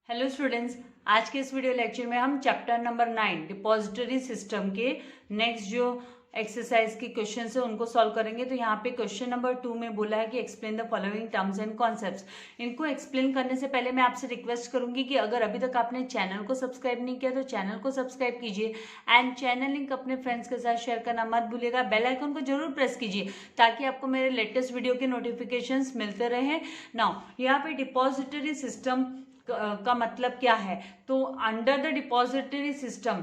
Hello students, आज के इस वीडियो लेक्चर में हम चैप्टर नंबर 9 डिपॉजिटरी सिस्टम के नेक्स्ट जो एक्सरसाइज के क्वेश्चन है उनको सॉल्व करेंगे। तो यहाँ पे क्वेश्चन नंबर 2 में बोला है कि explain the following terms and concepts. इनको एक्सप्लेन करने से पहले मैं आपसे रिक्वेस्ट करूंगी कि अगर अभी तक आपने चैनल को सब्सक्राइब नहीं किया तो चैनल को सब्सक्राइब कीजिए एंड चैनल लिंक अपने फ्रेंड्स के साथ शेयर करना मत भूलिएगा। बेल आइकन को जरूर प्रेस कीजिए ताकि आपको मेरे लेटेस्ट वीडियो के नोटिफिकेशन मिलते रहे। नाउ यहाँ पे डिपॉजिटरी सिस्टम का मतलब क्या है, तो अंडर द डिपॉजिटरी सिस्टम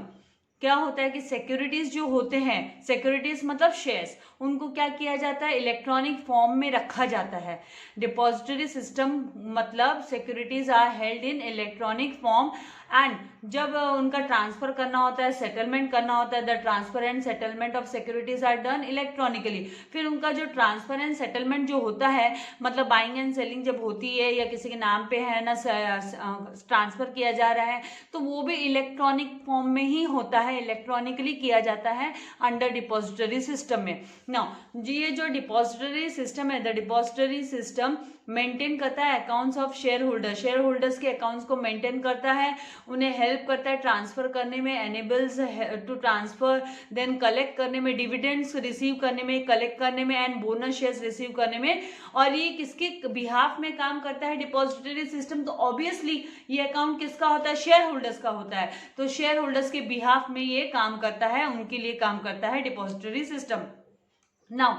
क्या होता है कि सिक्योरिटीज जो होते हैं, सिक्योरिटीज मतलब शेयर्स, उनको क्या किया जाता है, इलेक्ट्रॉनिक फॉर्म में रखा जाता है। डिपॉजिटरी सिस्टम मतलब securities are held in electronic form and जब उनका ट्रांसफर करना होता है, सेटलमेंट करना होता है, the transfer and settlement of securities are done electronically. फिर उनका जो ट्रांसफर एंड सेटलमेंट जो होता है, मतलब बाइंग एंड सेलिंग जब होती है या किसी के नाम पे है ना ट्रांसफर किया जा रहा है, तो वो भी इलेक्ट्रॉनिक फॉर्म में ही होता है, इलेक्ट्रॉनिकली किया जाता है अंडर डिपॉजिटरी सिस्टम में। नाउ ये जो डिपॉजिटरी सिस्टम है, द डिपॉजिटरी सिस्टम मेंटेन करता है accounts of share holder, share holders के अकाउंट्स को मेंटेन करता है, उन्हें हेल्प करता है ट्रांसफर करने में, enables to transfer, then collect करने में, डिविडेंड्स रिसीव करने में, कलेक्ट करने में एंड बोनस शेयर्स रिसीव करने में। और ये किसके बिहाफ में काम करता है डिपॉजिटरी सिस्टम, तो ऑब्वियसली ये अकाउंट किसका होता है, शेयर होल्डर्स का होता है। तो शेयर होल्डर्स के बिहाफ में ये काम करता है, उनके लिए काम करता है depository system. Now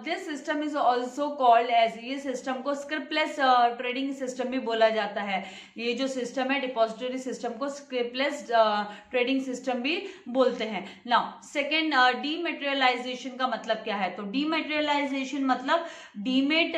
this system is also called as, ये सिस्टम को स्क्रिप्टलेस ट्रेडिंग सिस्टम भी बोला जाता है। ये जो सिस्टम है डिपॉजिटरी सिस्टम को स्क्रिप्टलेस ट्रेडिंग सिस्टम भी बोलते हैं। नाउ सेकेंड, डीमेटेरियलाइजेशन का मतलब क्या है, तो डीमेटेरियलाइजेशन मतलब डीमेट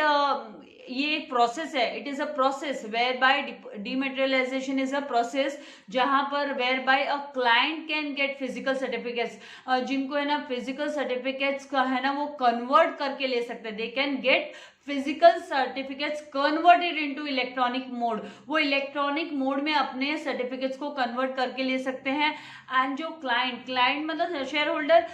ये एक प्रोसेस है, it is a process where by, dematerialisation is a process जहां पर where bye a client can get physical certificates, जिनको है ना फिजिकल सर्टिफिकेट्स का है ना वो कन्वर्ट करके ले सकते हैं, they can get physical certificates converted into electronic mode, वो इलेक्ट्रॉनिक मोड में अपने सर्टिफिकेट्स को कन्वर्ट करके ले सकते हैं। एंड जो क्लाइंट मतलब share holder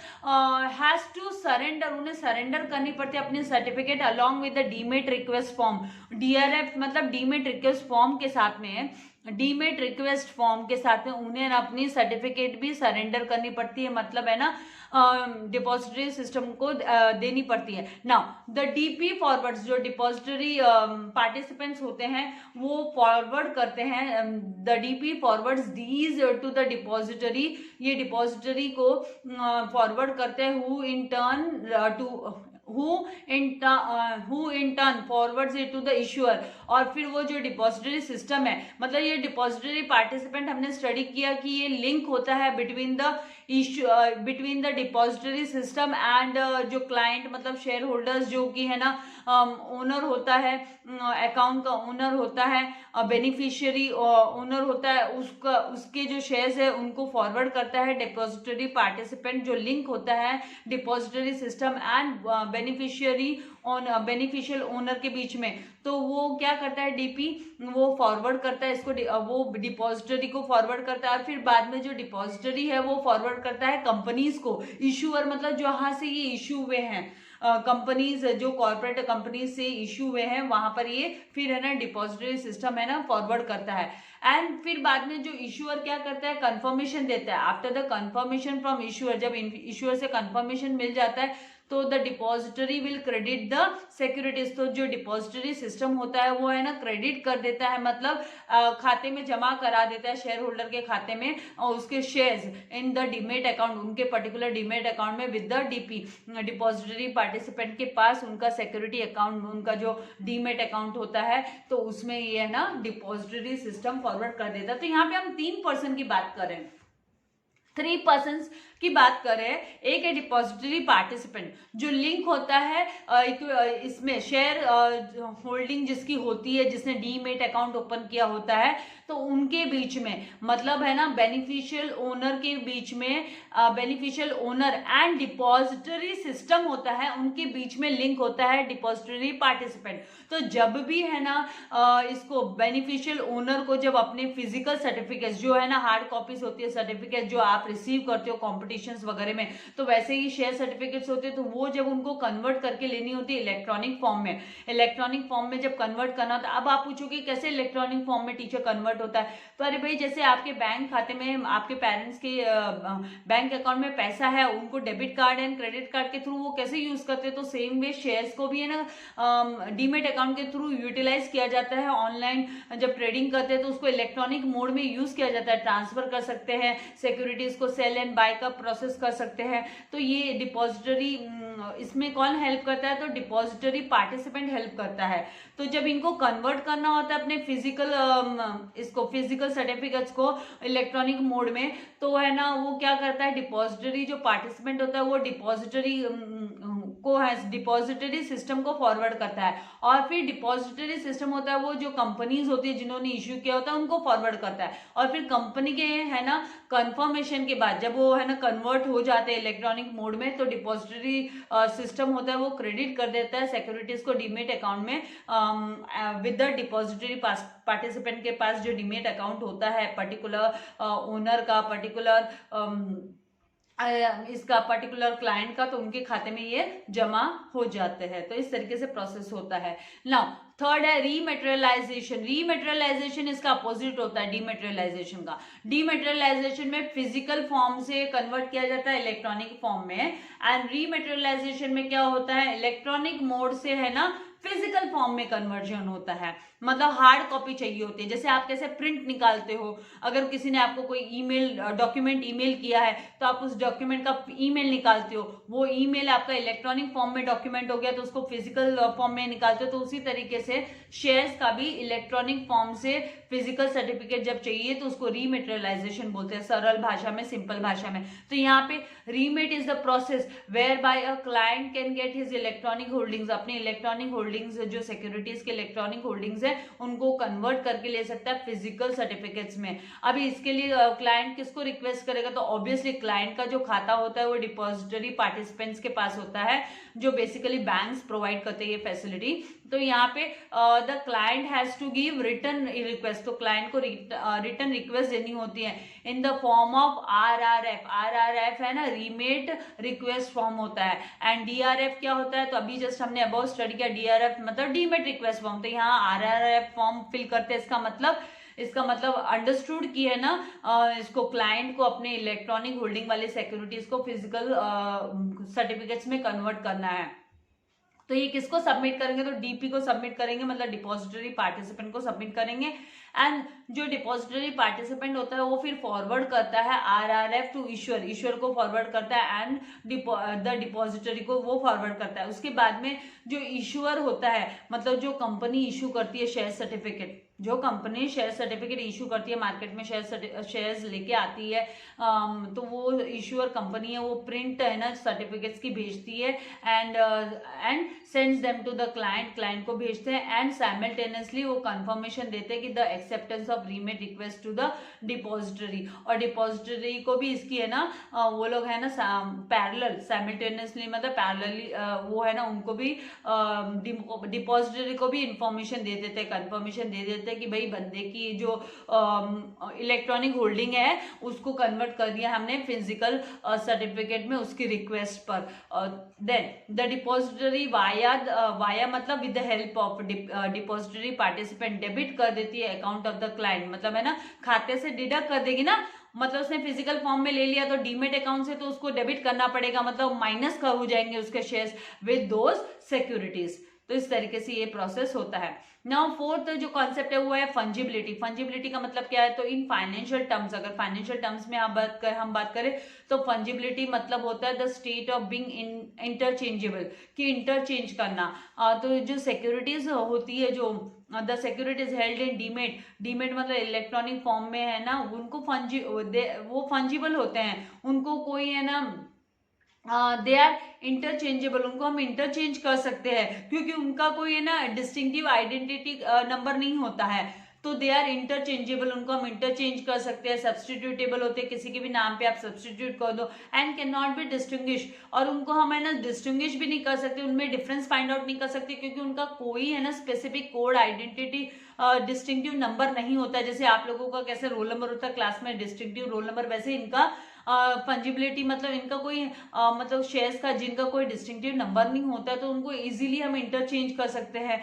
has to surrender, उन्हें सरेंडर करनी पड़ती है अपनी certificate along with the demat request form, DRF मतलब डीमेट रिक्वेस्ट फॉर्म के साथ में, डीमेट रिक्वेस्ट फॉर्म के साथ में उन्हें अपनी सर्टिफिकेट भी सरेंडर करनी पड़ती है, मतलब है ना डिपॉजिटरी सिस्टम को देनी पड़ती है। नाउ द डीपी फॉरवर्ड्स, जो डिपॉजिटरी पार्टिसिपेंट्स होते हैं वो फॉरवर्ड करते हैं, the DP forwards these two the depository, ये डिपॉजिटरी को फॉरवर्ड करते हैं, who in turn who in turn forwards it to the issuer। और फिर वो जो डिपॉजिटरी सिस्टम है, मतलब ये डिपॉजिटरी पार्टिसिपेंट, हमने स्टडी किया कि ये लिंक होता है between the depository system and जो क्लाइंट मतलब शेयर होल्डर्स, जो कि है ना ओनर होता है, अकाउंट का ओनर होता है, बेनिफिशियरी ओनर होता है, उसके जो शेयर्स है उनको फॉरवर्ड करता है डिपॉजिटरी पार्टिसिपेंट, जो लिंक होता है depository system and beneficial owner के बीच में। तो वो क्या करता है, डीपी वो फॉरवर्ड करता है इसको, वो डिपॉजिटरी को फॉरवर्ड करता है, और फिर बाद में जो डिपॉजिटरी है वो फॉरवर्ड करता है कंपनीज को, इशूअर मतलब जहां से ये इशू हुए हैं, कंपनीज जो कॉर्पोरेट कंपनीज से इशू हुए हैं वहां पर ये फिर है ना डिपॉजिटरी सिस्टम है ना फॉरवर्ड करता है। एंड फिर बाद में जो इशूअर क्या करता है, कंफर्मेशन देता है। After the confirmation from issuer, जब इशूअर से कंफर्मेशन मिल जाता है तो the depository will credit the securities, तो जो डिपॉजिटरी सिस्टम होता है वो है ना क्रेडिट कर देता है, मतलब खाते में जमा करा देता है शेयर होल्डर के खाते में, और उसके shares in the demat account, उनके पर्टिकुलर डीमेट अकाउंट में with the DP, depository participant के पास उनका सिक्योरिटी अकाउंट, उनका जो डीमेट अकाउंट होता है, तो उसमें ये है ना डिपॉजिटरी सिस्टम फॉरवर्ड कर देता है। तो यहाँ पे हम 3 पर्सन की बात कर रहे हैं, 3 पर्सन्स की बात करें। एक है डिपॉजिटरी पार्टिसिपेंट, जो लिंक होता है इसमें शेयर होल्डिंग जिसकी होती है, जिसने डीमेट अकाउंट ओपन किया होता है, तो उनके बीच में मतलब है ना बेनिफिशियल ओनर के बीच में, beneficial owner and depository system होता है, उनके बीच में लिंक होता है डिपॉजिटरी पार्टिसिपेंट। तो जब भी है ना इसको बेनिफिशियल ओनर को जब अपने फिजिकल सर्टिफिकेट जो है ना हार्ड कॉपीज होती है सर्टिफिकेट जो आप रिसीव करते हो कॉम्पिटिशन्स वगैरह में, तो वैसे ही शेयर सर्टिफिकेट्स होते हैं, तो वो जब उनको कन्वर्ट करके लेनी होती है इलेक्ट्रॉनिक फॉर्म में, इलेक्ट्रॉनिक फॉर्म में जब कन्वर्ट करना होता है, अब आप पूछोगे कैसे इलेक्ट्रॉनिक फॉर्म में टीचर कन्वर्ट होता है, तो अरे भाई जैसे आपके बैंक खाते में आपके पेरेंट्स के बैंक अकाउंट में पैसा है, उनको debit card and credit card के थ्रू वो कैसे यूज करते हैं, तो सेम वे शेयर्स को भी है ना डीमेट अकाउंट के थ्रू यूटिलाइज किया जाता है। ऑनलाइन जब ट्रेडिंग करते हैं तो उसको इलेक्ट्रॉनिक मोड में यूज किया जाता है, ट्रांसफर कर सकते हैं, सिक्योरिटीज को सेल एंड बाय का प्रोसेस कर सकते हैं। तो ये डिपॉजिटरी, इसमें कौन हेल्प करता है, तो डिपॉजिटरी पार्टिसिपेंट हेल्प करता है। तो जब इनको कन्वर्ट करना होता है अपने फिजिकल सर्टिफिकेट्स को इलेक्ट्रॉनिक मोड में, तो है ना वो क्या करता है, डिपॉजिटरी जो पार्टिसिपेंट होता है वो डिपॉजिटरी सिस्टम को फॉरवर्ड करता है, और फिर डिपॉजिटरी सिस्टम होता है वो जो कंपनीज होती है जिन्होंने इश्यू किया होता है उनको फॉरवर्ड करता है, और फिर कंपनी के है ना कंफर्मेशन के बाद जब वो है ना कन्वर्ट हो जाते हैं इलेक्ट्रॉनिक मोड में, तो डिपॉजिटरी सिस्टम होता है वो क्रेडिट कर देता है सिक्योरिटीज को डीमेट अकाउंट में विद द डिपॉजिटरी पार्टिसिपेंट के पास जो डीमेट अकाउंट होता है पर्टिकुलर ओनर का, पर्टिकुलर इसका पर्टिकुलर क्लाइंट का, तो उनके खाते में ये जमा हो जाते हैं। तो इस तरीके से प्रोसेस होता है। नाउ थर्ड है रीमेटेरियलाइजेशन। रीमेटेरियलाइजेशन इसका अपोजिट होता है डीमेटेरियलाइजेशन का। डीमेटेरियलाइजेशन में फिजिकल फॉर्म से कन्वर्ट किया जाता है इलेक्ट्रॉनिक फॉर्म में, एंड रीमेटेरियलाइजेशन में क्या होता है, इलेक्ट्रॉनिक मोड से है ना फिजिकल फॉर्म में कन्वर्जन होता है, मतलब हार्ड कॉपी चाहिए होती है। जैसे आप कैसे प्रिंट निकालते हो, अगर किसी ने आपको कोई ईमेल डॉक्यूमेंट ईमेल किया है तो आप उस डॉक्यूमेंट का ईमेल निकालते हो, वो ईमेल आपका इलेक्ट्रॉनिक फॉर्म में डॉक्यूमेंट हो गया तो उसको फिजिकल फॉर्म में निकालते हो। तो उसी तरीके से शेयर्स का भी इलेक्ट्रॉनिक फॉर्म से फिजिकल सर्टिफिकेट जब चाहिए तो उसको रीमेटेरियलाइजेशन बोलते हैं, सरल भाषा में, सिंपल भाषा में। तो यहाँ पे remat is the process where by a client can get his electronic holdings, अपने इलेक्ट्रॉनिक होल्डिंग्स जो सिक्योरिटीज के इलेक्ट्रॉनिक होल्डिंग्स है उनको कन्वर्ट करके ले सकता है फिजिकल सर्टिफिकेट्स में। अभी इसके लिए क्लाइंट किसको रिक्वेस्ट करेगा, तो ऑब्वियसली क्लाइंट का जो खाता होता है वो डिपॉजिटरी पार्टिसिपेंट्स के पास होता है, जो बेसिकली बैंक्स प्रोवाइड करते हैं ये फैसिलिटी। तो यहाँ पे the client has to give return request, तो क्लाइंट को रिटर्न रिक्वेस्ट देनी होती है in the form of RRF। RRF है ना रीमेट रिक्वेस्ट फॉर्म होता है, एंड DRF क्या होता है, तो अभी जस्ट हमने अबाउट स्टडी किया, DRF मतलब डीमेट रिक्वेस्ट फॉर्म। तो यहाँ RRF फॉर्म फिल करते हैं, इसका मतलब अंडरस्टूड की है ना इसको क्लाइंट को अपने इलेक्ट्रॉनिक होल्डिंग वाले सिक्योरिटीज को फिजिकल सर्टिफिकेट्स में कन्वर्ट करना है। तो ये किसको सबमिट करेंगे, तो डीपी को सबमिट करेंगे, मतलब डिपॉजिटरी पार्टिसिपेंट को सबमिट करेंगे, एंड जो डिपॉजिटरी पार्टिसिपेंट होता है वो फिर फॉरवर्ड करता है RRF टू ईश्वर को फॉरवर्ड करता है, एंड द डिपॉजिटरी को वो फॉरवर्ड करता है। उसके बाद में जो इश्यूअर होता है, मतलब जो कंपनी इशू करती है शेयर सर्टिफिकेट, जो कंपनी शेयर सर्टिफिकेट इशू करती है मार्केट में शेयर्स लेके आती है, तो वो इशूअर कंपनी है, वो प्रिंट है ना सर्टिफिकेट्स की भेजती है, and sends them to the client को भेजते हैं, एंड साइमल्टेनियसली वो कंफर्मेशन देते हैं कि the acceptance of remat request to the depository, और डिपॉजिटरी को भी इसकी है ना वो लोग है ना पैरेलल साइमल्टेनियसली, मतलब पैरेलली वो है ना उनको भी डिपॉजिटरी को भी इंफॉर्मेशन दे देते हैं, कंफर्मेशन दे देते हैं कि भाई बंदे की जो इलेक्ट्रॉनिक होल्डिंग है उसको कन्वर्ट कर दिया हमने फिजिकल सर्टिफिकेट में उसकी रिक्वेस्ट पर। देन द डिपॉजिटरी वाया मतलब with the help of depository participant debit कर देती है अकाउंट ऑफ द क्लाइंट, मतलब है ना खाते से डिडक्ट कर देगी ना, मतलब उसने फिजिकल फॉर्म में ले लिया तो डीमेट अकाउंट से तो उसको डेबिट करना पड़ेगा, मतलब माइनस हो जाएंगे उसके शेयर्स विद दोज सिक्योरिटीज। तो इस तरीके से ये प्रोसेस होता है। नाउ फोर्थ जो कॉन्सेप्ट है वो है फंजिबिलिटी। फंजिबिलिटी का मतलब क्या है, तो इन फाइनेंशियल टर्म्स, अगर फाइनेंशियल टर्म्स में हम बात करें तो फंजिबिलिटी मतलब होता है the state of being interchangeable, कि इंटरचेंज करना। तो जो सिक्योरिटीज होती है, जो the securities held in demat मतलब इलेक्ट्रॉनिक फॉर्म में है ना, उनको वो फंजिबल होते हैं, उनको कोई है ना दे आर इंटरचेंजेबल, उनको हम इंटरचेंज कर सकते हैं, क्योंकि उनका कोई है ना डिस्टिंक्टिव आइडेंटिटी नंबर नहीं होता है, तो दे आर इंटरचेंजेबल, उनको हम इंटरचेंज कर सकते हैं, सब्सटीट्यूटेबल होते हैं, किसी के भी नाम पे आप सब्सटीट्यूट कर दो, and can not be distinguish, और उनको हम है ना डिस्टिंग्विश भी नहीं कर सकते, उनमें डिफरेंस फाइंड आउट नहीं कर सकते, क्योंकि उनका कोई है ना specific code identity distinctive number नहीं होता है। जैसे आप लोगों का कैसे रोल नंबर होता है क्लास में डिस्टिंक्टिव रोल नंबर, वैसे इनका फंजिबिलिटी मतलब इनका कोई मतलब शेयर्स का जिनका कोई डिस्टिंक्टिव नंबर नहीं होता है तो उनको इजीली हम इंटरचेंज कर सकते हैं।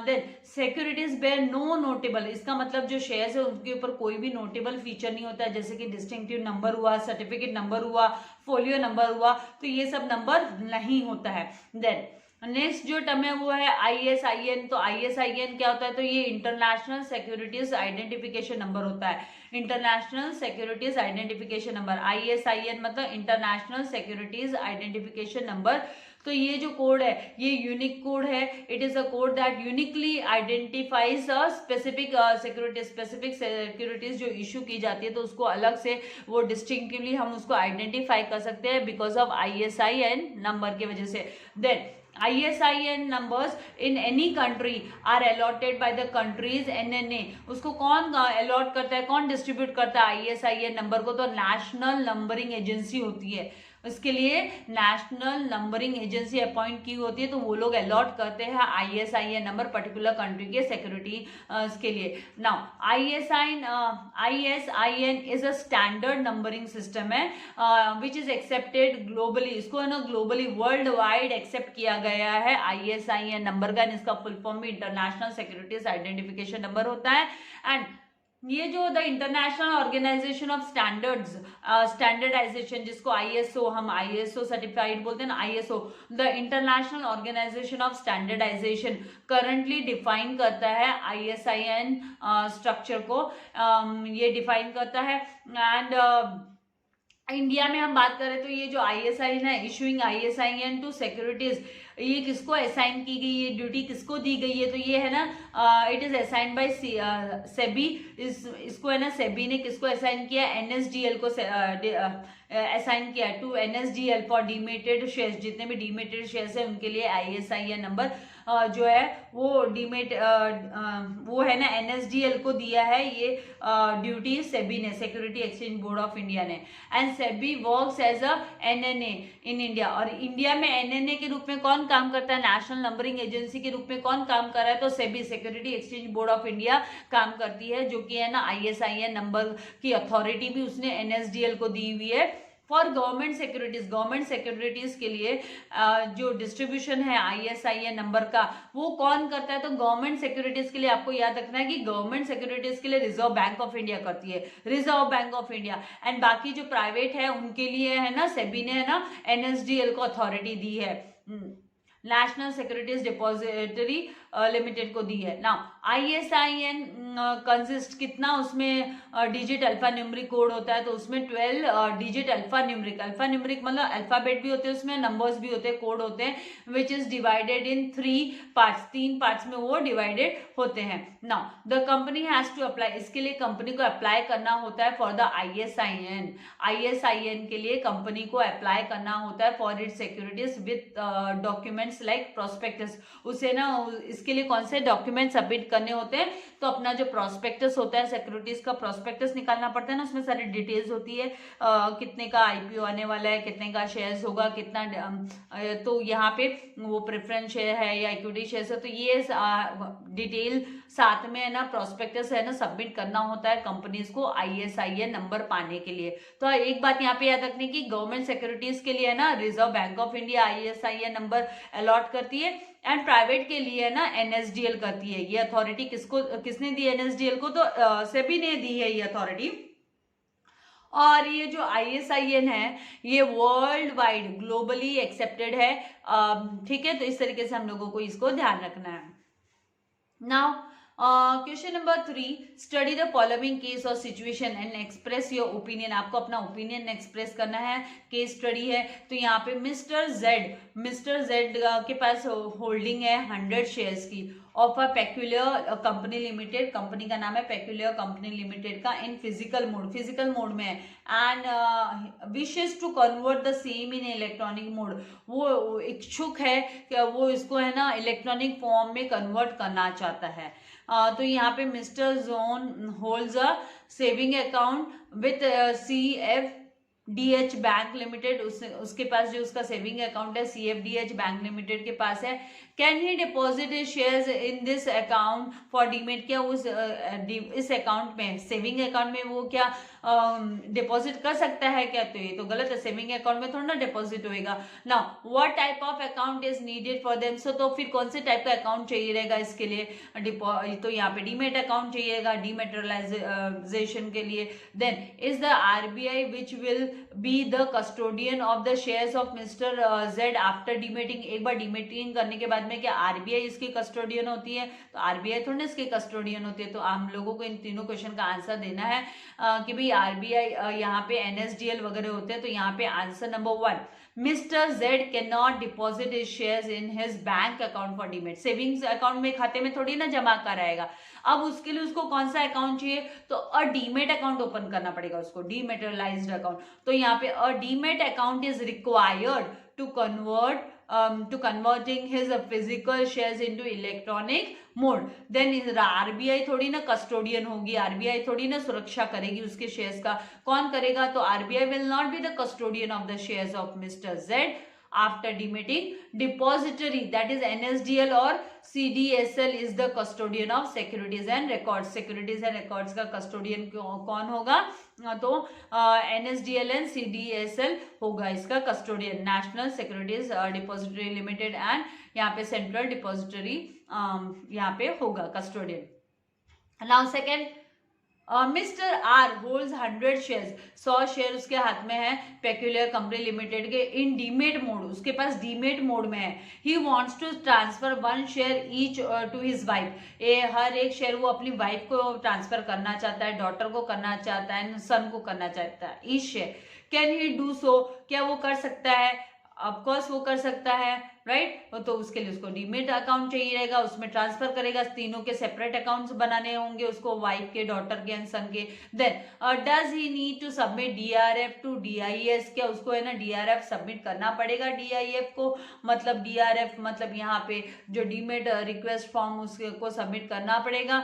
Then securities bear no notable, इसका मतलब जो शेयर्स है उनके ऊपर कोई भी नोटेबल फीचर नहीं होता है, जैसे कि डिस्टिंक्टिव नंबर हुआ, सर्टिफिकेट नंबर हुआ, फोलियो नंबर हुआ, तो ये सब नंबर नहीं होता है। देन नेक्स्ट जो टर्म है वो है ISIN। तो ISIN क्या होता है, तो ये इंटरनेशनल सिक्योरिटीज आइडेंटिफिकेशन नंबर होता है। International securities identification number, ISIN मतलब इंटरनेशनल सिक्योरिटीज आइडेंटिफिकेशन नंबर। तो ये जो कोड है ये यूनिक कोड है। It is a code that uniquely identifies a specific securities जो इशू की जाती है तो उसको अलग से वो डिस्टिंक्टिवली हम उसको आइडेंटिफाई कर सकते हैं बिकॉज ऑफ ISIN नंबर की वजह से। Then ISIN numbers in any country are allotted by the country's NNA। उसको कौन अलॉट करता है, कौन डिस्ट्रीब्यूट करता है ISIN नंबर को, तो नेशनल नंबरिंग एजेंसी होती है। इसके लिए नेशनल नंबरिंग एजेंसी अपॉइंट की होती है, तो वो लोग अलॉट करते हैं ISIN नंबर पर्टिकुलर कंट्री के सिक्योरिटी के लिए। Now ISIN is a standard numbering system है विच इज एक्सेप्टेड ग्लोबली। इसको है ना ग्लोबली वर्ल्ड वाइड एक्सेप्ट किया गया है ISIN नंबर का। इसका फुल फॉर्म भी इंटरनेशनल सिक्योरिटीज आइडेंटिफिकेशन नंबर होता है। एंड ये जो the international organisation of standards standardisation, जिसको ISO हम ISO सर्टिफाइड बोलते हैं ना, ISO the international organisation of standardisation currently define करता है ISIN स्ट्रक्चर को, ये डिफाइन करता है। एंड इंडिया में हम बात करें तो ये जो ISIN है, इशूइंग ISIN टू सिक्योरिटीज, ये किसको असाइन की गई है, ड्यूटी किसको दी गई है, तो ये है ना it is assigned by SEBI. इसको है ना सेबी ने किसको असाइन किया, NSDL को असाइन किया टू NSDL फॉर डीमेटेड शेयर्स। जितने भी डीमेटेड शेयर्स है उनके लिए ISIN नंबर जो है वो डीमेट वो है ना NSDL को दिया है ये ड्यूटी सेबी ने, security exchange board of India ने। And SEBI works as a NNA in India. और इंडिया में NNA के रूप में कौन काम करता है, नेशनल नंबरिंग एजेंसी के रूप में कौन काम कर रहा है, तो SEBI security exchange board of India काम करती है, जो कि है ना ISIN नंबर की अथॉरिटी भी उसने NSDL को दी हुई है for government securities. Government securities के लिए जो डिस्ट्रीब्यूशन है ISIN नंबर का वो कौन करता है, तो गवर्नमेंट सिक्योरिटीज के लिए आपको याद रखना है कि गवर्नमेंट सिक्योरिटीज के लिए रिजर्व बैंक ऑफ इंडिया करती है, reserve Bank of India. And बाकी जो प्राइवेट है उनके लिए है ना सेबी ने है ना NSDL को अथॉरिटी दी है, नेशनल सिक्योरिटीज डिपॉजिटरी लिमिटेड को दी है। नाउ ISIN कंसिस्ट कितना, उसमें डिजिट अल्फा न्यूमरिक कोड होता है, तो उसमें 12 डिजिट अल्फा न्यूमरिक मतलब अल्फाबेट भी होते हैं, उसमें नंबर्स भी होते हैं, कोड होते हैं, which is divided in 3 parts, 3 parts में वो डिवाइडेड होते हैं। Now the company has to apply, इसके लिए कंपनी को अप्लाई करना होता है फॉर द ISIN के लिए कंपनी को अप्लाई करना होता है for its securities with documents like prospectus. उसे ना इसके लिए कौन से डॉक्यूमेंट सबमिट करने होते हैं, तो अपना जो प्रोस्पेक्टस होता है, सिक्योरिटीज का प्रोस्पेक्टस निकालना पड़ता है ना, उसमें सारी डिटेल्स होती है, कितने का IPO आने वाला है, कितने का शेयर्स होगा, कितना तो यहाँ पे वो प्रेफरेंस शेयर है या इक्विटी शेयर है, तो ये डिटेल साथ में है ना प्रोस्पेक्टस है ना सबमिट करना होता है कंपनीज को ISIN नंबर पाने के लिए। तो एक बात यहाँ पे याद रखने की, गवर्नमेंट सिक्योरिटीज के लिए है ना Reserve Bank of India ISIN number allot करती है, एंड प्राइवेट के लिए है ना NSDL करती है। ये अथॉरिटी किसने दी NSDL को, तो सेबी ने दी है ये अथॉरिटी। और ये जो ISIN है ये वर्ल्ड वाइड ग्लोबली एक्सेप्टेड है, ठीक है। तो इस तरीके से हम लोगों को इसको ध्यान रखना है। Now question number 3, study the following case और situation and express your opinion. आपको अपना ओपिनियन एक्सप्रेस करना है, केस स्टडी है। तो यहाँ पे मिस्टर जेड के पास होल्डिंग है 100 शेयर्स की of a peculiar company limited, company का नाम है पेक्यूलियर कंपनी लिमिटेड का, इन फिजिकल मोड में है, and wishes to convert the same in electronic mode. वो इच्छुक है कि वो इसको है ना इलेक्ट्रॉनिक फॉर्म में कन्वर्ट करना चाहता है। तो यहाँ पे mister zone holds a saving account with CF DH bank limited, उसके पास जो उसका सेविंग अकाउंट है CFDH बैंक लिमिटेड के पास है, can he deposit his shares in this account for demat, क्या उस इस अकाउंट में, सेविंग अकाउंट में वो क्या डिपॉजिट कर सकता है क्या? तो ये तो गलत है, सेविंग अकाउंट में थोड़ा ना डिपॉजिट होएगा। Now what type of account is needed for them, so तो फिर कौन से टाइप का अकाउंट चाहिए रहेगा इसके लिए? तो यहाँ पे डीमेट अकाउंट चाहिएगा डीमेटेरियलाइजेशन के लिए। Then is the RBI which will be the custodian of the shares of mister Z after demating, एक बार डीमेटिंग करने के बाद में क्या RBI इसकी कस्टोडियन होती है? तो RBI थोड़ी ना इसकी कस्टोडियन होती है। तो हम लोगों को इन तीनों क्वेश्चन का आंसर देना है कि भाई RBI यहाँ पे NSDL वगैरह होते हैं। तो यहाँ पे answer number 1, mister Z can not deposit his shares in his bank account for demat, savings account में खाते में थोड़ी ना जमा कराएगा। अब उसके लिए उसको कौन सा अकाउंट चाहिए? तो अ डीमेट अकाउंट ओपन करना पड़ेगा उसको, डीमेटेरियलाइज्ड अकाउंट। तो यहाँ पे a demat account is required to converting his physical shares into electronic mode. Then RBI थोड़ी ना कस्टोडियन होगी, RBI थोड़ी ना सुरक्षा करेगी उसके शेयर्स का, कौन करेगा? तो RBI will not be the custodian of the shares of mister Z after demeting. Depository, that is NSDL or CDSL is the custodian of securities and records. Securities and records का custodian कौन होगा? तो NSDL and CDSL होगा इसका custodian, National Securities Depository Limited, and यहाँ पे Central Depository यहाँ पे होगा custodian. Now second, mister R holds 100 shares, 100 share उसके हाथ में है पेक्यूलियर कंपनी लिमिटेड के, इन डीमेट मोड, उसके पास डीमेट मोड में है। He wants to transfer 1 share each to his wife, हर एक शेयर वो अपनी वाइफ को ट्रांसफर करना चाहता है, डॉटर को करना चाहता है, सन को करना चाहता है each share. Can he do so, क्या वो कर सकता है? ऑफकोर्स वो कर सकता है, राइट। तो उसके लिए उसको डीमेट अकाउंट चाहिए रहेगा, उसमें ट्रांसफर करेगा, तीनों के सेपरेट अकाउंट्स बनाने होंगे उसको, वाइफ के, डॉटर के एंड सन के। Then does he need to submit DRF to DIS, क्या उसको है ना DRF सबमिट करना पड़ेगा DIF को, मतलब DRF मतलब यहाँ पे जो डीमेट रिक्वेस्ट फॉर्म उसको सबमिट करना पड़ेगा।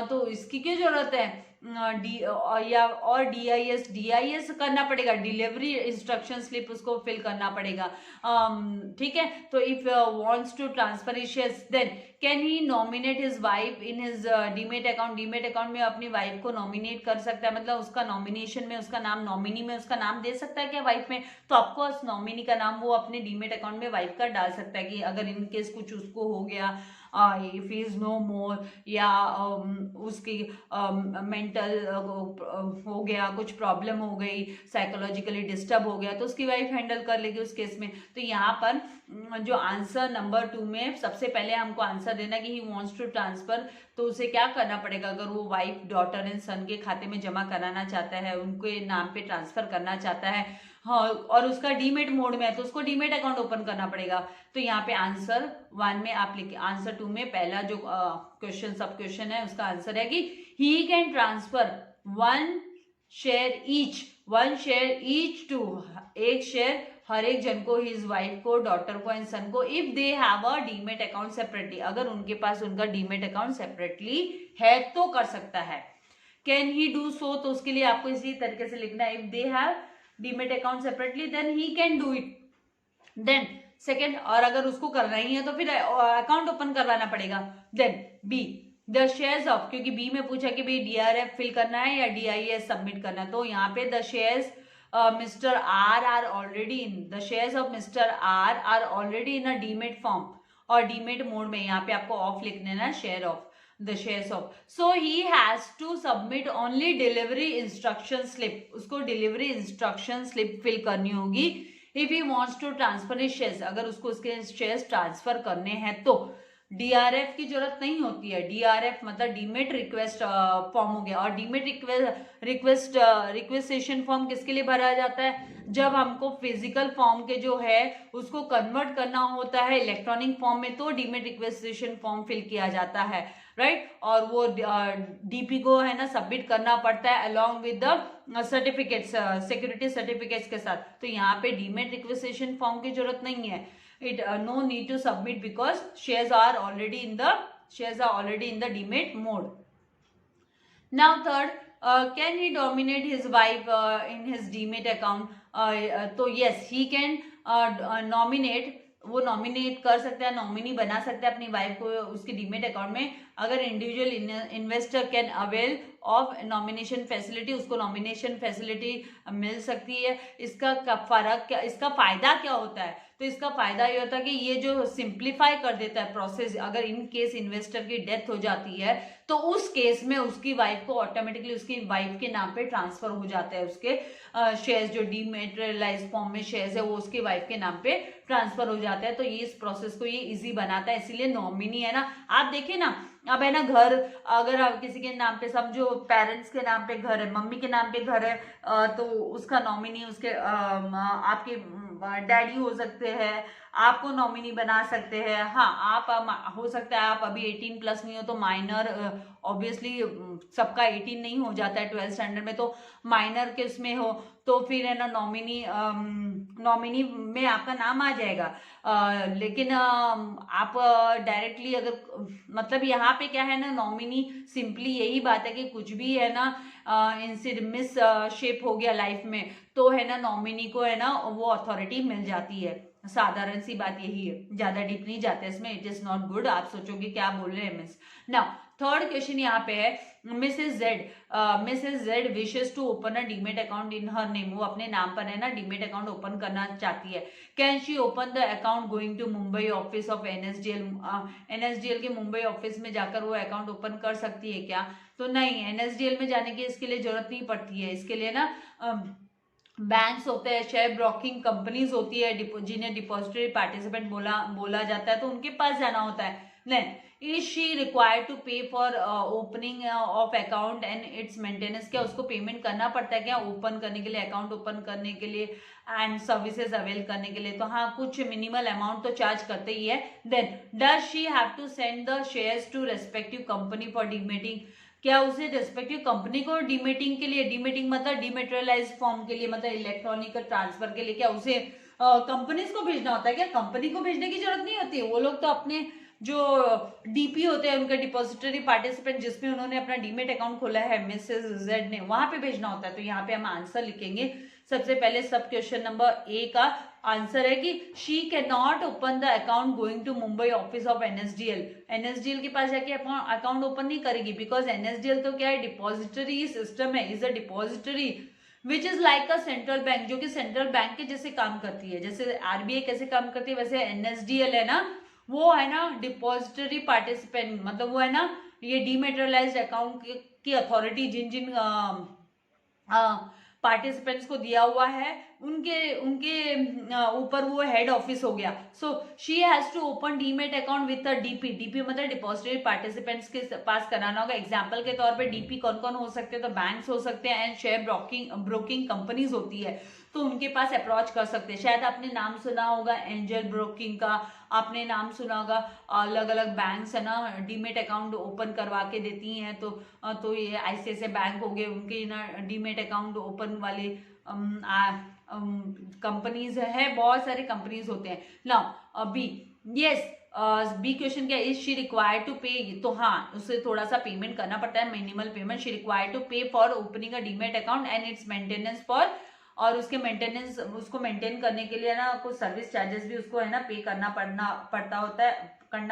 तो इसकी क्या जरूरत है? और DIS करना पड़ेगा, डिलीवरी इंस्ट्रक्शन स्लिप उसको फिल करना पड़ेगा, ठीक है। तो if wants to transfer his shares, then can he nominate his wife in his demat account, demat account में अपनी वाइफ को नॉमिनेट कर सकता है, मतलब उसका नॉमिनेशन में उसका नाम, नॉमिनी में उसका नाम दे सकता है क्या वाइफ में? तो ऑफकोर्स नॉमिनी का नाम वो अपने डीमेट अकाउंट में वाइफ का डाल सकता है कि अगर इन केस कुछ उसको हो गया, इफ इज नो मोर, या उसकी मेंटल हो गया, कुछ प्रॉब्लम हो गई, साइकोलॉजिकली डिस्टर्ब हो गया, तो उसकी वाइफ हैंडल कर लेगी उस केस में। तो यहाँ पर जो आंसर नंबर 2 में सबसे पहले हमको आंसर देना कि ही वांट्स टू ट्रांसफर, तो उसे क्या करना पड़ेगा? अगर वो वाइफ, डॉटर एंड सन के खाते में जमा कराना चाहता है, उनके नाम पे ट्रांसफर करना चाहता है, हाँ, और उसका डीमेट मोड में है, तो उसको डीमेट अकाउंट ओपन करना पड़ेगा। तो यहाँ पे आंसर 1 में आप लिखिए, आंसर 2 में पहला जो क्वेश्चन सब क्वेश्चन है उसका आंसर है कि he can transfer 1 share each to, एक शेयर हर एक जन को, हिज वाइफ को, डॉटर को एंड सन को, if they have a demat account separately, अगर उनके पास उनका डीमेट अकाउंट सेपरेटली है तो कर सकता है। कैन ही डू सो, तो उसके लिए आपको इसी तरीके से लिखना है, if they have demat account separately then he can do it. Then second, और अगर उसको करना ही है तो फिर अकाउंट ओपन करवाना पड़ेगा। Then B, the shares of, क्योंकि बी में पूछा कि भाई DRF फिल करना है या DIS सबमिट करना है, तो यहाँ पे the shares mister R R already in, the shares of mister R R already in a demat form, और डीमेट मोड में यहाँ पे आपको ऑफ लिखना ना, share of, the shares of, so he has to submit only delivery instruction slip, उसको delivery instruction slip fill करनी होगी। if he wants to transfer his shares, अगर उसको उसके शेयर्स ट्रांसफर करने हैं तो DRF की जरूरत नहीं होती है, DRF मतलब डीमेट रिक्वेस्ट फॉर्म हो गया, और डीमेट रिक्वेस्टेशन फॉर्म किसके लिए भरा जाता है? जब हमको फिजिकल फॉर्म के जो है उसको कन्वर्ट करना होता है इलेक्ट्रॉनिक फॉर्म में, तो डीमेट रिक्वेस्टेशन फॉर्म फिल किया जाता है, राइट। और वो DP को है ना सबमिट करना पड़ता है along with the certificates, security certificates के साथ। तो यहाँ पे डीमेट रिक्वेस्टेशन फॉर्म की जरूरत नहीं है, it no need to submit because shares are already in the demat mode. Now third, can he dominate his wife in his demat account? तो यस ही कैन नॉमिनेट, वो नॉमिनेट कर सकता है, nominee बना सकता है अपनी वाइफ को उसके डीमेट अकाउंट में। अगर individual investor can avail of nomination facility, उसको नॉमिनेशन फैसिलिटी मिल सकती है। इसका फर्क क्या, इसका फायदा क्या होता है? तो इसका फायदा ये होता है कि ये जो सिंप्लीफाई कर देता है प्रोसेस। अगर इन केस इन्वेस्टर की डेथ हो जाती है तो उस केस में उसकी वाइफ को ऑटोमेटिकली उसकी वाइफ के नाम पे ट्रांसफर हो जाता है, उसके शेयर्स जो डीमेटेरियलाइज फॉर्म में शेयर्स है वो उसकी वाइफ के नाम पे ट्रांसफर हो जाता है। तो ये इस प्रोसेस को ये इजी बनाता है, इसीलिए नॉमिनी है ना। आप देखिए ना, अब है ना घर, अगर आप किसी के नाम पे, समझो पेरेंट्स के नाम पे घर है, मम्मी के नाम पे घर है, तो उसका नॉमिनी उसके आपके डैडी हो सकते हैं, आपको नॉमिनी बना सकते हैं। हाँ, आप हो सकता है आप अभी 18 प्लस नहीं हो तो माइनर, ऑब्वियसली सबका 18 नहीं हो जाता है 12th स्टैंडर्ड में, तो माइनर के उसमें हो तो फिर है ना नॉमिनी में आपका नाम आ जाएगा। लेकिन आप डायरेक्टली अगर, मतलब यहाँ पे क्या है ना, नॉमिनी सिंपली यही बात है कि कुछ भी है ना इनसे मिस शेप हो गया लाइफ में तो है ना नॉमिनी को है ना वो अथॉरिटी मिल जाती है। साधारण सी बात यही है, ज्यादा डीप नहीं जाते इसमें। इट इज नॉट गुड, आप सोचोगे क्या बोल रहे हैं मिस। नाउ थर्ड क्वेश्चन यहाँ पे है, Mrs Z wishes to open a demat account in her name, वो अपने नाम पर है ना डीमेट अकाउंट ओपन करना चाहती है। Can she open the account going to Mumbai office of NSDL, NSDL के मुंबई ऑफिस में जाकर वो अकाउंट ओपन कर सकती है क्या? तो नहीं, एनएसडीएल में जाने की इसके लिए जरूरत नहीं पड़ती है। इसके लिए ना बैंक्स होते हैं, शेयर ब्रोकिंग कंपनीज होती है जिन्हें डिपॉजिटरी पार्टिसिपेंट बोला जाता है, तो उनके पास जाना होता है। Then is she required to pay for opening of account and its maintenance, क्या उसको पेमेंट करना पड़ता है क्या ओपन करने के लिए, अकाउंट ओपन करने के लिए एंड सर्विसेज अवेल करने के लिए? तो हाँ, कुछ मिनिमल अमाउंट तो चार्ज करते ही है। Then does she have to send the shares to respective company for demating, क्या उसे रेस्पेक्टिव कंपनी को डीमेटिंग के लिए, डीमेटिंग मतलब डीमेटेरियलाइज फॉर्म के लिए, मतलब इलेक्ट्रॉनिक ट्रांसफर के लिए, क्या उसे कंपनीज को भेजना होता है क्या? कंपनी को भेजने की जरूरत नहीं होती है, वो लोग तो अपने जो डीपी होते हैं उनका डिपॉजिटरी पार्टिसिपेंट जिसमें उन्होंने अपना डीमेट अकाउंट खोला है मिसेस जेड ने, वहां पे भेजना होता है। तो यहाँ पे हम आंसर लिखेंगे। सबसे पहले सब क्वेश्चन नंबर ए का आंसर है कि she can not open the account going to Mumbai office of NSDL, NSDL के पास जाके अकाउंट ओपन नहीं करेगी, बिकॉज एनएसडीएल तो क्या है, डिपॉजिटरी सिस्टम है, is a depository which is like a central bank, जो कि सेंट्रल बैंक के जैसे काम करती है। जैसे आरबीआई कैसे काम करती है वैसे एनएसडीएल है ना, वो है ना डिपॉजिटरी पार्टिसिपेंट, मतलब वो है ना ये डीमेटेरियलाइज्ड अकाउंट की अथॉरिटी जिन जिन पार्टिसिपेंट्स को दिया हुआ है उनके ऊपर वो हेड ऑफिस हो गया। So she has to open demat account with a DP, DP मतलब डिपॉजिटरी पार्टिसिपेंट्स के पास कराना होगा। एग्जांपल के तौर पे डीपी कौन कौन हो सकते हैं, तो बैंक्स हो सकते हैं एंड शेयर ब्रोकिंग कंपनीज होती है, तो उनके पास अप्रोच कर सकते हैं। शायद आपने नाम सुना होगा एंजल ब्रोकिंग का, आपने नाम सुना होगा, अलग अलग बैंक्स है ना डीमेट अकाउंट ओपन करवा के देती हैं। तो ये आईसीआईसीआई बैंक हो गए, उनके ना डीमेट अकाउंट ओपन वाले कंपनीज है, बहुत सारे कंपनीज होते हैं। Now B, yes B question क्या, is she required to pay, तो हाँ उसे थोड़ा सा पेमेंट करना पड़ता है, minimal payment. She required to pay for opening a demat account and its maintenance for, और उसके मेंटेनेंस, उसको मेंटेन करने के लिए ना कुछ सर्विस चार्जेस भी उसको है ना पे करना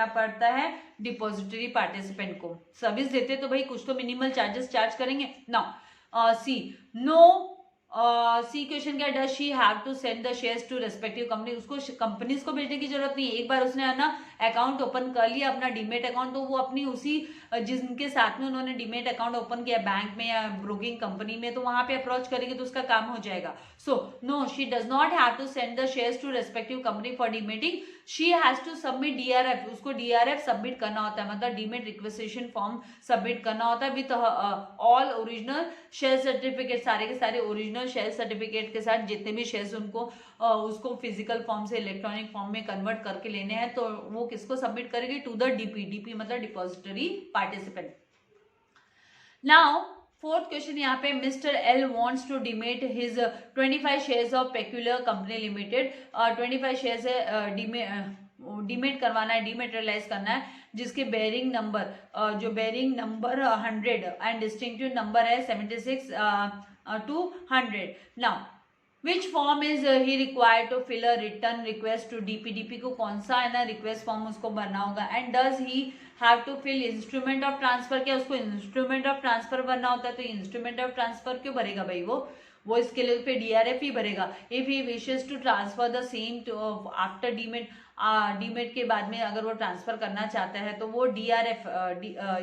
पड़ता है डिपॉजिटरी पार्टिसिपेंट को। सर्विस देते तो भाई कुछ तो मिनिमल चार्जेस चार्ज करेंगे। Now C, no C question क्या, does she have to send the shares to respective company, उसको कंपनीज को भेजने की जरूरत नहीं है। एक बार उसने है ना अकाउंट ओपन कर लिया अपना डीमेट अकाउंट, तो वो अपनी उसी जिनके साथ में उन्होंने डीमेट अकाउंट ओपन किया बैंक में या ब्रोकिंग कंपनी में, तो वहां पे अप्रोच करेगी तो उसका काम हो जाएगा। So no, she does not have to send the shares to respective company for demating, she has to submit DRF, उसको डीआरएफ सबमिट करना होता है, मतलब डीमेट रिक्वेस्टेशन फॉर्म सबमिट करना होता है with all original share certificate, सारे के सारे ओरिजिनल शेयर सर्टिफिकेट के साथ जितने भी शेयर्स उनको उसको फिजिकल फॉर्म से इलेक्ट्रॉनिक फॉर्म में कन्वर्ट करके लेने हैं, तो वो किसको सबमिट करेगी, टू द डीपी, डीपी मतलब depository participant. Now fourth question यहाँ पे, mister L wants to demat his 25 shares of peculiar company limited, 25 shares है डिमेट करवाना है, डिमेटेरियलाइज करना है, जिसके बेयरिंग नंबर जो bearing number 100 and distinctive number है 76 to 100। Now which form is he required to fill a return request to DP, DP को कौन सा है ना रिक्वेस्ट फॉर्म उसको भरना होगा। And does he have to fill instrument of transfer, क्या उसको इंस्ट्रूमेंट ऑफ ट्रांसफर भरना होता है, तो इंस्ट्रूमेंट ऑफ ट्रांसफर क्यों भरेगा भाई, वो इसके लिए पे डीआरएफ ही भरेगा। If he wishes to transfer the same after demat, demat के बाद में अगर वो ट्रांसफर करना चाहता है तो वो डीआरएफ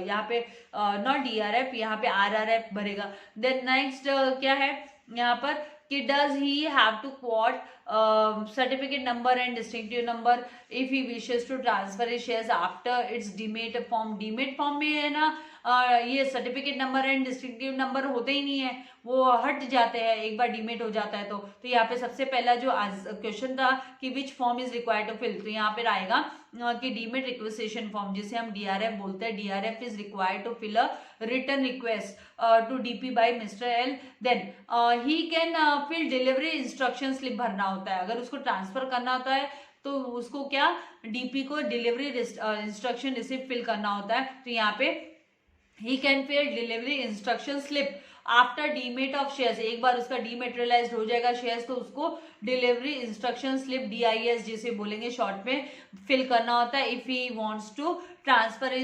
यहाँ पे नॉट डीआरएफ, यहाँ पे आरआरएफ भरेगा। देन नेक्स्ट क्या है यहाँ पर कि does he have to quote certificate number and distinctive number if he wishes to transfer his shares after its demat form. Demat form में है ना ये certificate number and distinctive number होते ही नहीं है, वो हट जाते हैं एक बार डीमेट हो जाता है। तो यहाँ पे सबसे पहला जो क्वेश्चन था कि which form is required to fill, तो यहाँ पे आएगा कि डीमेट रिक्वेजिशन फॉर्म जिसे हम डीआरएफ बोलते हैं, DRF is required to fill a return request to DP by mister L. Then he can fill delivery instruction slip भरना होता है, अगर उसको ट्रांसफर करना होता है तो उसको क्या डीपी को डिलीवरी इंस्ट्रक्शन रिसिप्ट फिल करना होता है। तो यहाँ पे he can fill delivery instruction slip after demat of shares, एक बार उसका डीमेटेरियलाइज्ड हो जाएगा शेयर्स तो उसको डिलीवरी इंस्ट्रक्शन स्लिप डीआईएस जिसे बोलेंगे शॉर्ट में फिल करना होता है। If he wants to transfer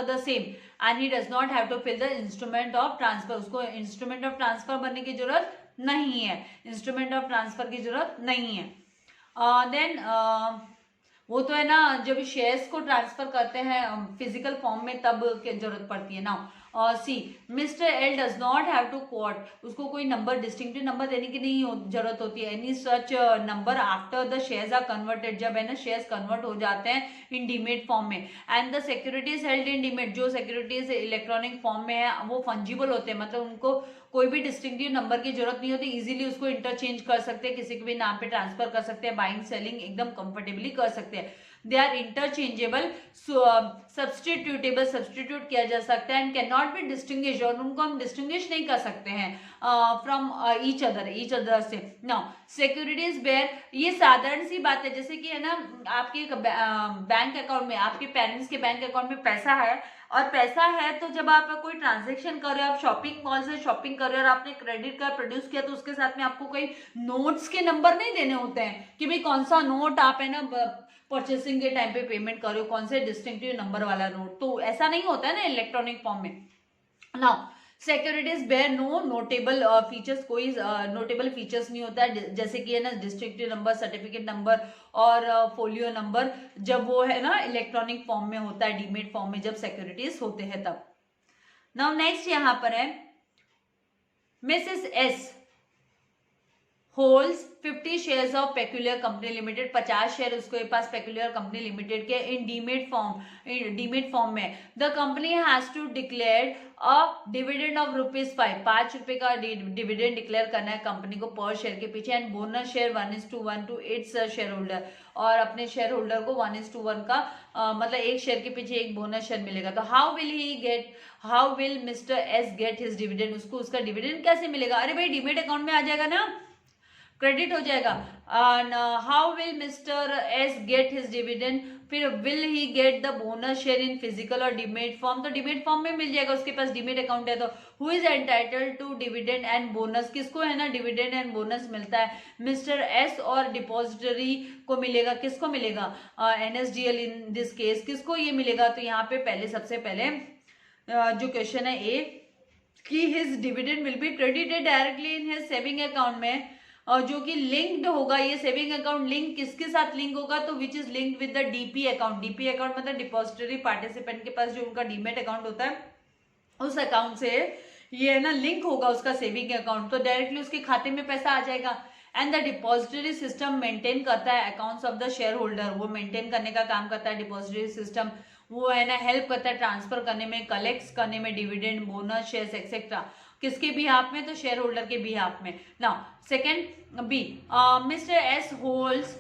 the same and he does not have to fill the instrument of transfer, उसको इंस्ट्रूमेंट ऑफ ट्रांसफर भरने की जरूरत नहीं है, इंस्ट्रूमेंट ऑफ ट्रांसफर की जरूरत नहीं है। देन वो तो है ना जब शेयर्स को ट्रांसफर करते हैं फिजिकल फॉर्म में तब जरूरत पड़ती है ना। C mister L does not have to quote, उसको कोई नंबर डिस्टिंक्टिव नंबर देने की नहीं जरूरत होती है। Any such number after the shares are converted, जब है ना शेयर्स कन्वर्ट हो जाते हैं इन डीमेट फॉर्म में। And the securities held in demat, जो सिक्योरिटीज इलेक्ट्रॉनिक फॉर्म में है वो फंजिबल होते हैं, मतलब उनको कोई भी डिस्टिंक्टिव नंबर की जरूरत नहीं होती, इजीली उसको इंटरचेंज कर सकते हैं, किसी के भी नाम पे ट्रांसफर कर सकते हैं, बाइंग सेलिंग एकदम कंफर्टेबली कर सकते हैं। They are interchangeable, substitutable, substitute किया जा सकता है, and can not be distinguish, और उनको हम डिस्टिंग्विश नहीं कर सकते हैं फ्रॉम ईच अदर से। नाउ सिक्योरिटीज बेयर, ये साधारण सी बात है, जैसे कि है ना आपके बैंक अकाउंट में, आपके पेरेंट्स के बैंक अकाउंट में पैसा है, और पैसा है तो जब आप कोई ट्रांजेक्शन कर रहे हो, आप शॉपिंग मॉल से शॉपिंग कर रहे हो और आपने क्रेडिट कार्ड प्रोड्यूस किया, तो उसके साथ में आपको कोई नोट्स के नंबर नहीं देने होते हैं कि भाई कौन सा नोट आप है ना परचेसिंग के टाइम पे पेमेंट कर रहे हो, कौन से डिस्टिंक्टिव नंबर वाला नोट, तो ऐसा नहीं होता है ना इलेक्ट्रॉनिक फॉर्म में। Now securities bear no notable features, कोई नोटेबल फीचर्स नहीं होता है, जैसे कि है ना डिस्ट्रिक्टिव नंबर, सर्टिफिकेट नंबर और फोलियो नंबर, जब वो है ना इलेक्ट्रॉनिक फॉर्म में होता है, डीमेट फॉर्म में जब सिक्योरिटीज होते हैं तब। नाउ नेक्स्ट यहाँ पर है Mrs S holds 50 shares of peculiar company limited, 50 share उसके पास पेक्यूलियर कंपनी लिमिटेड के इन डीमेट फॉर्म में। The company has to declare a dividend of ₹5, 5 रुपए का डिविडेंड डिक्लेयर करना है कंपनी को पर शेयर के पीछे, and bonus share 1:1 to its shareholder, और अपने शेयर होल्डर को 1:1 का मतलब एक शेयर के पीछे एक बोनस शेयर मिलेगा। तो how will mister S get his dividend, उसको उसका डिविडेंड कैसे मिलेगा? अरे भाई डीमेट अकाउंट में आ जाएगा ना, क्रेडिट हो जाएगा। How will mister S get his dividend, फिर will he get the bonus share in physical और डीमेट फॉर्म, तो डीमेट फॉर्म में मिल जाएगा, उसके पास डीमेट अकाउंट है। तो who is entitled to dividend and bonus, किसको है ना डिविडेंड एंड बोनस मिलता है? मिस्टर एस, और डिपॉजिटरी को मिलेगा, किसको मिलेगा? एनएसडीएल इन दिस केस, किसको ये मिलेगा? तो यहाँ पे पहले सबसे पहले जो क्वेश्चन है ए कि his dividend will be credited directly in his saving account में, और जो कि लिंक्ड होगा, ये सेविंग अकाउंट लिंक किसके साथ लिंक होगा? तो which is linked with the DP account. DP account मतलब डिपॉजिटरी पार्टिसिपेंट के पास जो उनका डीमेट अकाउंट होता है, उस अकाउंट से ये है ना लिंक होगा उसका सेविंग अकाउंट, तो डायरेक्टली उसके खाते में पैसा आ जाएगा। And the depository system maintain करता है accounts of the share holder, वो मेंटेन करने का काम करता है डिपॉजिटरी सिस्टम, वो है ना हेल्प करता है ट्रांसफर करने में, कलेक्ट करने में डिविडेंड, बोनस, शेयर्स एक्सेट्रा, किसके बिहाफ में? तो शेयर होल्डर के बिहाफ में। Now second B, mister S holds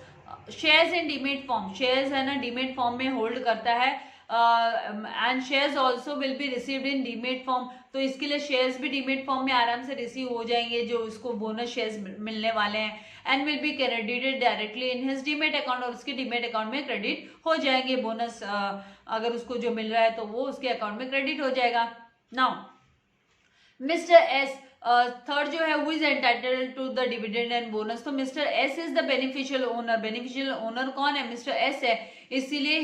shares in demat form, shares है ना डीमेट फॉर्म में होल्ड करता है, and shares also will be received in demat form, तो इसके लिए शेयर्स भी डीमेट फॉर्म में आराम से रिसीव हो जाएंगे जो उसको बोनस शेयर्स मिलने वाले हैं, and will be credited directly in his demat account, और उसके डीमेट अकाउंट में क्रेडिट हो जाएंगे बोनस, अगर उसको जो मिल रहा है तो वो उसके अकाउंट में क्रेडिट हो जाएगा। नाउ मिस्टर एस थर्ड जो है who is entitled to the dividend and bonus, तो mister S is the beneficial owner. Beneficial owner कौन है? मिस्टर एस है, इसीलिए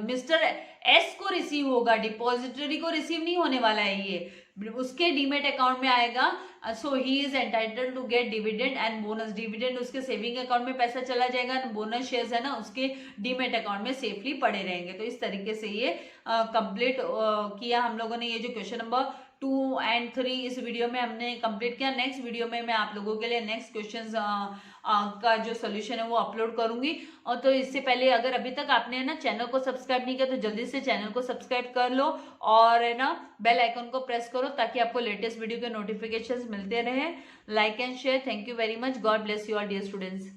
मिस्टर एस को रिसीव होगा, डिपॉजिटरी को रिसीव नहीं होने वाला है, ये उसके डीमेट अकाउंट में आएगा। So he is entitled to get dividend and bonus. Dividend उसके सेविंग अकाउंट में पैसा चला जाएगा, बोनस शेयर्स है ना उसके डीमेट अकाउंट में सेफली पड़े रहेंगे। तो इस तरीके से ये कंप्लीट किया हम लोगों ने। ये जो क्वेश्चन नंबर 2 and 3 इस वीडियो में हमने कंप्लीट किया। नेक्स्ट वीडियो में मैं आप लोगों के लिए नेक्स्ट क्वेश्चंस का जो सोल्यूशन है वो अपलोड करूंगी। और तो इससे पहले अगर अभी तक आपने ना चैनल को सब्सक्राइब नहीं किया तो जल्दी से चैनल को सब्सक्राइब कर लो और है ना बेल आइकन को प्रेस करो ताकि आपको लेटेस्ट वीडियो के नोटिफिकेशंस मिलते रहे। Like and share. Thank you very much. God bless you all dear students.